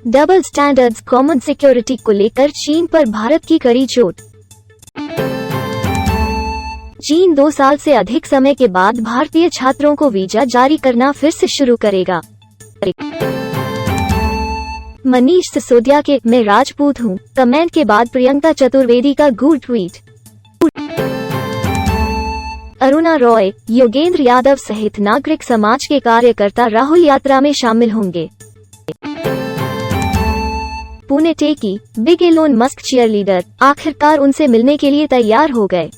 Double standards common security को लेकर चीन पर भारत की कड़ी चोट। चीन 2 साल से अधिक समय के बाद भारतीय छात्रों को वीजा जारी करना फिर से शुरू करेगा। मनीष सिसोदिया के मैं राजपूत हूँ कमेंट के बाद प्रियंका चतुर्वेदी का गूढ़ ट्वीट। अरुणा रॉय, योगेंद्र यादव सहित नागरिक समाज के कार्यकर्ता राहुल यात्रा में शामिल होंगे। पुणे टेकी, बिग एलोन मस्क चीयरलीडर आखिरकार उनसे मिलने के लिए तैयार हो गए।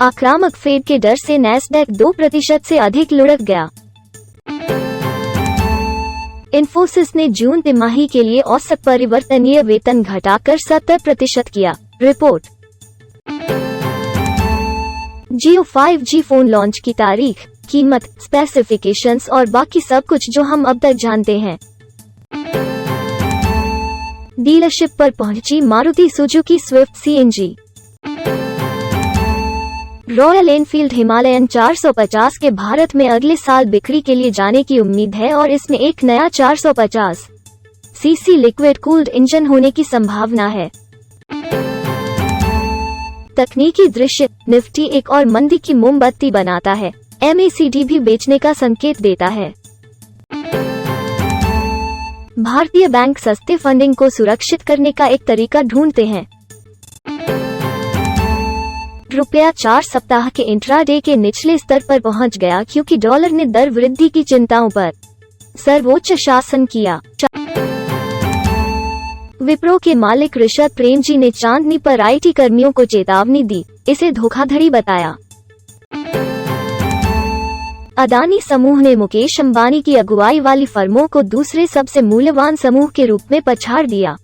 आक्रामक फेड के डर से नैस्डैक 2% से अधिक लुढ़क गया। इन्फोसिस ने जून तिमाही के लिए औसत परिवर्तनीय वेतन घटाकर 70% किया। रिपोर्ट। जियो 5G फोन लॉन्च की तारीख, कीमत, स्पेसिफिकेशंस और बाकी सब कुछ जो हम अब तक जानते हैं। डीलरशिप पर पहुंची Maruti Suzuki Swift CNG। Royal Enfield Himalayan 450 के भारत में अगले साल बिक्री के लिए जाने की उम्मीद है और इसमें एक नया 450 सीसी लिक्विड कूल्ड इंजन होने की संभावना है। तकनीकी दृश्य, निफ्टी एक और मंदी की मोमबत्ती बनाता है, MACD भी बेचने का संकेत देता है। भारतीय बैंक सस्ते फंडिंग को सुरक्षित करने का एक तरीका ढूंढते हैं। रुपया 4 सप्ताह के इंट्राडे के निचले स्तर पर पहुंच गया क्योंकि डॉलर ने दर वृद्धि की चिंताओं पर सर्वोच्च शासन किया। विप्रो के मालिक ऋषभ प्रेमजी ने चांदनी पर IT कर्मियों को चेतावनी दी, इसे धोखाधड़ी बताया। अदानी समूह ने मुकेश अंबानी की अगुवाई वाली फर्मों को दूसरे सबसे मूल्यवान समूह के रूप में पछाड़ दिया।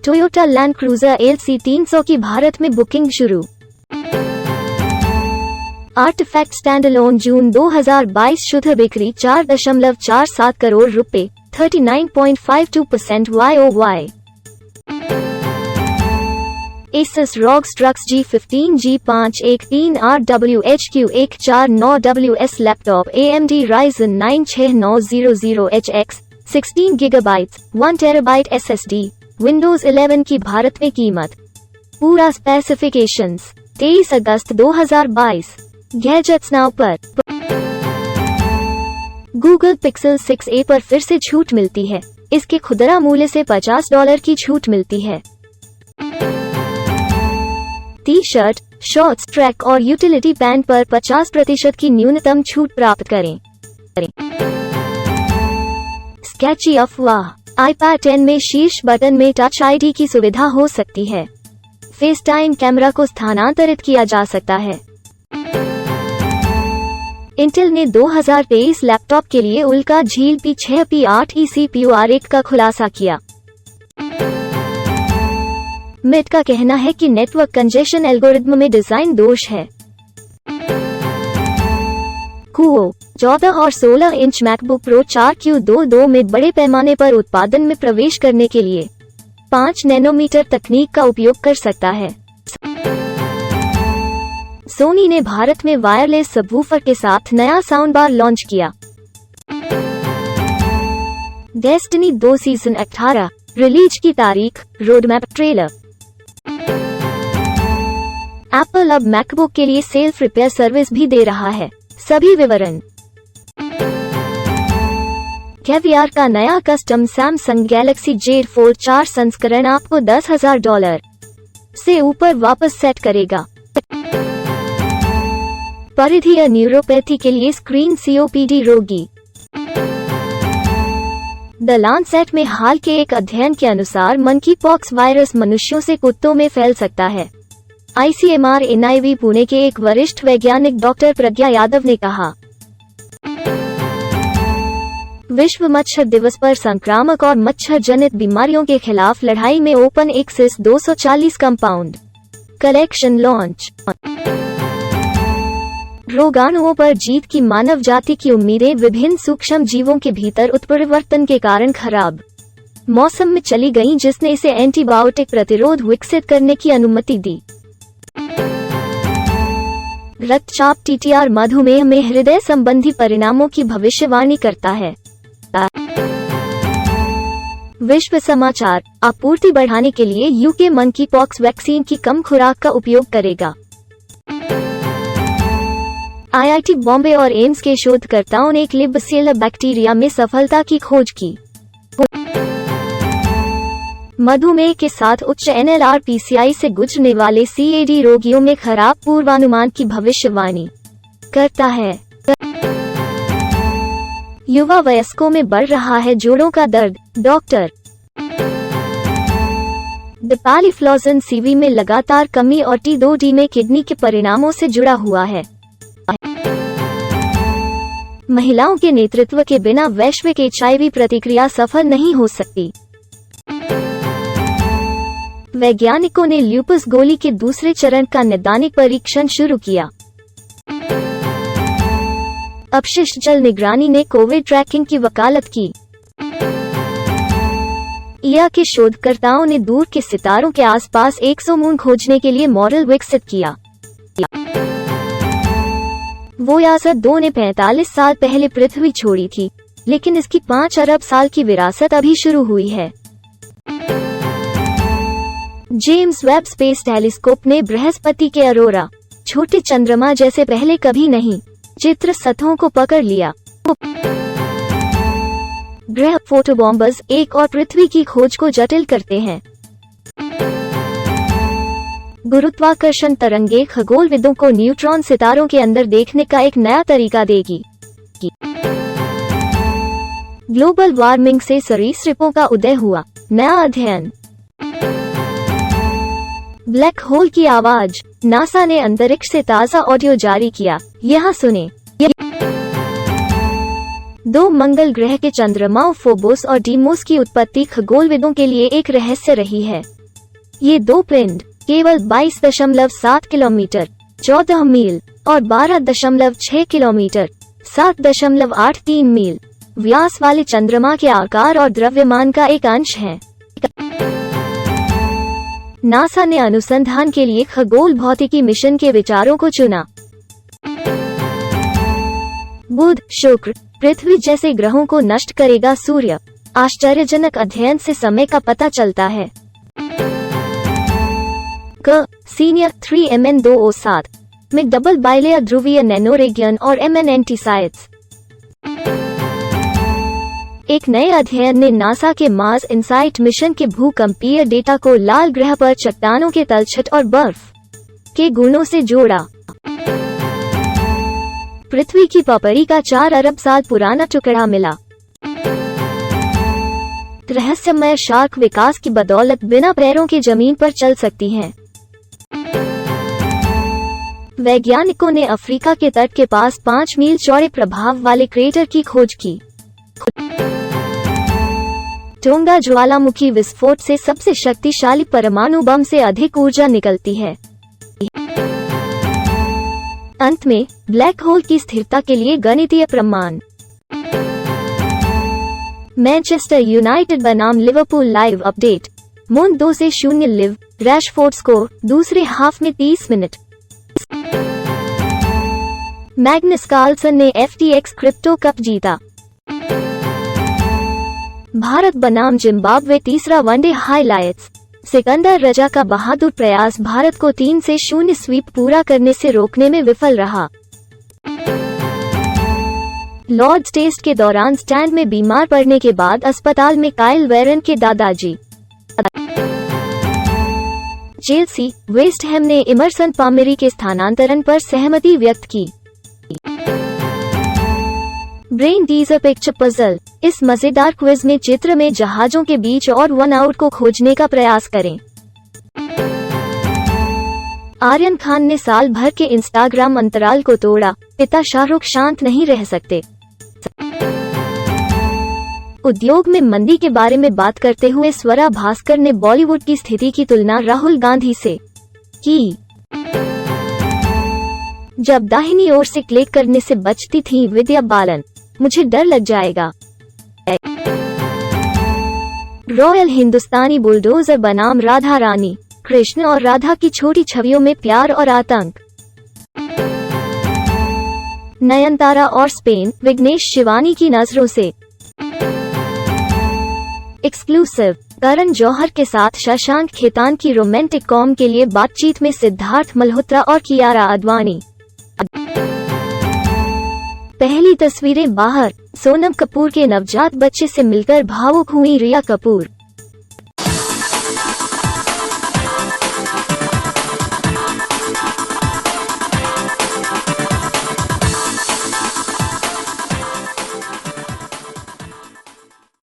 टोयोटा लैंड क्रूजर LC 300 की भारत में बुकिंग शुरू। आर्टिफैक्ट स्टैंडअलोन जून 2022 शुद्ध बिक्री 4.47 करोड़ रुपए, 39.52% YOY। Asus ROG Strux G15 G513 RWHQ149WS laptop AMD Ryzen 9 6900HX 16 GB 1 TB SSD Windows 11 की भारत में कीमत। पूरा स्पेसिफिकेशंस 23 अगस्त 2022। गैजेट्स नाउ पर। गूगल पिक्सल 6a पर फिर से छूट मिलती है, इसके खुदरा मूल्य से $50 की छूट मिलती है। टी-शर्ट, शॉर्ट्स, ट्रैक और यूटिलिटी पैंट पर 50% की न्यूनतम छूट प्राप्त करें। स्केची अफवाह, iPad 10 में शीर्ष बटन में टच ID की सुविधा हो सकती है। फेसटाइम कैमरा को स्थानांतरित किया जा सकता है। इंटेल ने 2023 लैपटॉप के लिए उल्का झील P6 P8e CPU R1 का खुलासा किया। मिट का कहना है कि नेटवर्क कंजेशन एल्गोरिथम में डिजाइन दोष है। कुओ 14 और 16 इंच मैकबुक प्रो 4Q22 में बड़े पैमाने पर उत्पादन में प्रवेश करने के लिए 5 नैनोमीटर तकनीक का उपयोग कर सकता है। सोनी ने भारत में वायरलेस सबवूफर के साथ नया साउंड बार लॉन्च किया। डेस्टिनी 2 सीजन 18 रिलीज की तारीख, रोडमैप, ट्रेलर। एप्पल अब मैकबुक के लिए सेल्फ रिपेयर सर्विस भी दे रहा है, सभी विवरण। कैवियर का नया custom Samsung Galaxy Z Fold 4 संस्करण आपको $10,000 से ऊपर वापस सेट करेगा। परिधीय न्यूरोपैथी के लिए स्क्रीन COPD रोगी। द लांसेट में हाल के एक अध्ययन के अनुसार मंकी पॉक्स वायरस मनुष्यों से कुत्तों में फैल सकता है। ICMR NIV पुणे के एक वरिष्ठ वैज्ञानिक डॉक्टर प्रज्ञा यादव ने कहा। विश्व मच्छर दिवस पर संक्रामक और मच्छर जनित बीमारियों के खिलाफ लड़ाई में open access 240 compound collection launch. रोगाणुओं पर जीत की मानव जाति की उम्मीदें विभिन्न सूक्ष्म जीवों के भीतर उत्परिवर्तन के कारण खराब मौसम में चली गईं, जिसने इसे एंटीबायोटिक प्रतिरोध विकसित करने की अनुमति दी। रक्तचाप TTR मधुमेह में हृदय संबंधी परिणामों की भविष्यवाणी करता है। विश्व समाचार, आपूर्ति बढ़ाने के लिए यूके मंकी पॉक्स वैक्सीन की कम खुराक का उपयोग करेगा। IIT बॉम्बे और एम्स के शोधकर्ताओं ने क्लिबसिएला बैक्टीरिया में सफलता की खोज की। मधुमेह के साथ उच्च NLRPCI से गुजरने वाले CAD रोगियों में खराब पूर्वानुमान की भविष्यवाणी करता है। युवा वयस्कों में बढ़ रहा है जोड़ों का दर्द, डॉक्टर। डापालिफ्लोजन CV में लगातार कमी और T2D में किडनी के परिणामों से जुड़ा हुआ है। महिलाओं के नेतृत्व के बिना वैश्विक HIV प्रतिक्रिया सफल नहीं हो सकती। वैज्ञानिकों ने ल्यूपस गोली के दूसरे चरण का नैदानिक परीक्षण शुरू किया। अपशिष्ट जल निगरानी ने कोविड ट्रैकिंग की वकालत की। IA के शोधकर्ताओं ने दूर के सितारों के आसपास एक्सोमून खोजने के लिए मॉडल विकसित किया। वोयाजर 2 ने 45 साल पहले पृथ्वी छोड़ी थी, लेकिन इसकी 5 अरब साल की विरासत अभी शुरू हुई है। जेम्स वेब स्पेस टेलीस्कोप ने बृहस्पति के अरोरा, छोटे चंद्रमा जैसे पहले कभी नहीं चित्र सतहों को पकड़ लिया। ग्रह फोटोबॉम्बर्स एक और पृथ्वी की खोज को जटिल करते हैं। गुरुत्वाकर्षण तरंगे खगोलविदों को न्यूट्रॉन सितारों के अंदर देखने का एक नया तरीका देगी। ग्लोबल वार्मिंग से सरीसृपों का उदय हुआ, नया अध्ययन। ब्लैक होल की आवाज, नासा ने अंतरिक्ष से ताज़ा ऑडियो जारी किया, यहाँ सुने। 2 मंगल ग्रह के चंद्रमाओं फोबोस और डीमोस की उत्पत्ति खगोलविदों के लिए एक रहस्य रही है। ये 2 पिंड केवल 22.7 किलोमीटर 14 मील और 12.6 किलोमीटर 7.83 मील व्यास वाले चंद्रमा के आकार और द्रव्यमान का एक अंश है। नासा ने अनुसंधान के लिए खगोल भौतिकी मिशन के विचारों को चुना। बुध, शुक्र, पृथ्वी जैसे ग्रहों को नष्ट करेगा सूर्य, आश्चर्यजनक अध्ययन से समय का पता चलता है। सीनियर 3Mn2O7 में डबल बाइलेयर ध्रुवीय नैनोरेगियन और MN एंटीसाइड्स। एक नए अध्ययन ने नासा के मार्स इनसाइट मिशन के भूकंपीय डेटा को लाल ग्रह पर चट्टानों के तलछट और बर्फ के गुणों से जोड़ा। पृथ्वी की पपड़ी का 4 अरब साल पुराना टुकड़ा मिला। रहस्यमय शार्क विकास की बदौलत बिना पैरों के जमीन पर चल सकती हैं। वैज्ञानिकों ने अफ्रीका के तट के पास 5 मील चौड़े प्रभाव वाले क्रेटर की खोज की। टोंगा ज्वालामुखी विस्फोट से सबसे शक्तिशाली परमाणु बम से अधिक ऊर्जा निकलती है। अंत में ब्लैक होल की स्थिरता के लिए गणितीय प्रमाण। मैनचेस्टर यूनाइटेड बनाम Liverpool live update. Moon 2-0 live, Rashford score, दूसरे हाफ में 30 मिनट। मैग्नस कार्लसन ने FTX क्रिप्टो कप जीता। भारत बनाम जिम्बाब्वे तीसरा वनडे हाइलाइट्स। सिकंदर रजा का बहादुर प्रयास भारत को 3-0 स्वीप पूरा करने से रोकने में विफल रहा। लॉर्ड्स टेस्ट के दौरान स्टैंड में बीमार पड़ने के बाद अस्पताल में काइल वेरन के दादाजी। चेल्सी, वेस्ट हैम ने इमरसन पामेरी के स्थानांतरण पर सहमति व्यक्त की। Brain teaser picture puzzle. इस मजेदार क्विज में चित्र में जहाजों के बीच और वन आउट को खोजने का प्रयास करें। आर्यन खान ने साल भर के इंस्टाग्राम अंतराल को तोड़ा, पिता शाहरुख शांत नहीं रह सकते। उद्योग में मंदी के बारे में बात करते हुए स्वरा भास्कर ने बॉलीवुड की स्थिति की तुलना राहुल गांधी से की। जब दाहिनी ओर से क्लिक करने से बचती थी विद्या बालन, मुझे डर लग जाएगा। रॉयल हिंदुस्तानी बुलडोजर बनाम राधा रानी। कृष्ण और राधा की छोटी छवियों में प्यार और आतंक। नयनतारा और स्पेन, विघ्नेश शिवानी की नजरों से। एक्सक्लूसिव, करण जौहर के साथ शशांक खेतान की रोमांटिक कॉम के लिए बातचीत में सिद्धार्थ मल्होत्रा और कियारा आडवाणी। पहली तस्वीरें बाहर, सोनम कपूर के नवजात बच्चे से मिलकर भावुक हुई रिया कपूर।